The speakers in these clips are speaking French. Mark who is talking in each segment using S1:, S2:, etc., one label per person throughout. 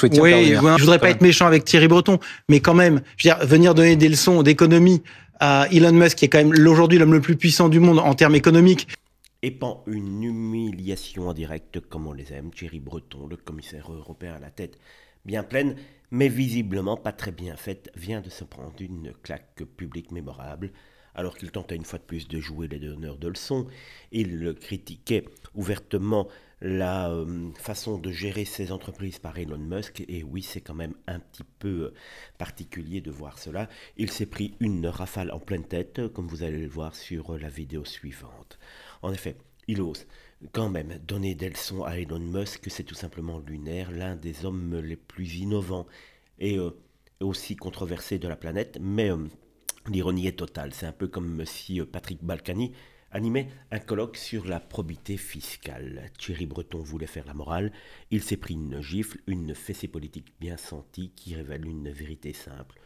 S1: Oui, je voudrais pas être méchant avec Thierry Breton, mais quand même, je veux dire, venir donner des leçons d'économie à Elon Musk, qui est quand même aujourd'hui l'homme le plus puissant du monde en termes économiques.
S2: Épand une humiliation en direct comme on les aime. Thierry Breton, le commissaire européen à la tête bien pleine, mais visiblement pas très bien faite, vient de se prendre une claque publique mémorable. Alors qu'il tentait une fois de plus de jouer les donneurs de leçons, il critiquait ouvertement la façon de gérer ses entreprises par Elon Musk. Et oui, c'est quand même un petit peu particulier de voir cela. Il s'est pris une rafale en pleine tête, comme vous allez le voir sur la vidéo suivante. En effet, il ose quand même donner des leçons à Elon Musk, c'est tout simplement lunaire, l'un des hommes les plus innovants et aussi controversés de la planète, mais l'ironie est totale. C'est un peu comme si Patrick Balkany animait un colloque sur la probité fiscale. Thierry Breton voulait faire la morale, il s'est pris une gifle, une fessée politique bien sentie qui révèle une vérité simple.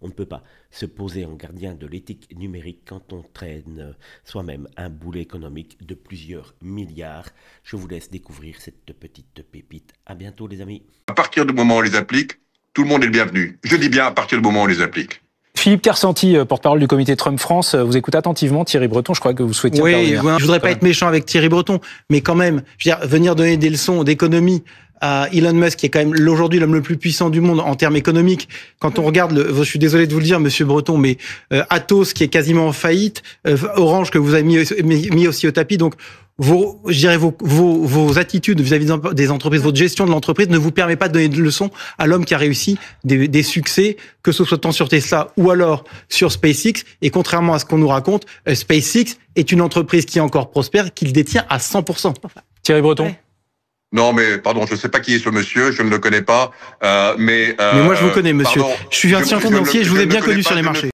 S2: On ne peut pas se poser en gardien de l'éthique numérique quand on traîne soi-même un boulet économique de plusieurs milliards. Je vous laisse découvrir cette petite pépite. À bientôt les amis.
S3: À partir du moment où on les applique, tout le monde est le bienvenu. Je dis bien à partir du moment où on les applique.
S4: Philippe Kersanti, porte-parole du comité Trump France, vous écoute attentivement Thierry Breton, je crois que vous souhaitiez intervenir.
S1: Oui, je voudrais pas être méchant avec Thierry Breton, mais quand même, je veux dire, venir donner des leçons d'économie à Elon Musk, qui est quand même aujourd'hui l'homme le plus puissant du monde en termes économiques. Quand on regarde, je suis désolé de vous le dire, Monsieur Breton, mais Atos qui est quasiment en faillite, Orange que vous avez mis aussi au tapis, donc vos attitudes vis-à-vis des entreprises, votre gestion de l'entreprise ne vous permet pas de donner de leçons à l'homme qui a réussi des succès, que ce soit tant sur Tesla ou alors sur SpaceX. Et contrairement à ce qu'on nous raconte, SpaceX est une entreprise qui est encore prospère, qu'il détient à 100%.
S4: Thierry Breton.
S1: Ouais.
S3: Non, mais pardon, je ne sais pas qui est ce monsieur, je ne le connais pas. Mais
S1: moi, je vous connais, monsieur.
S3: Pardon,
S1: je suis ancien financier, je vous ai bien connu sur les marchés.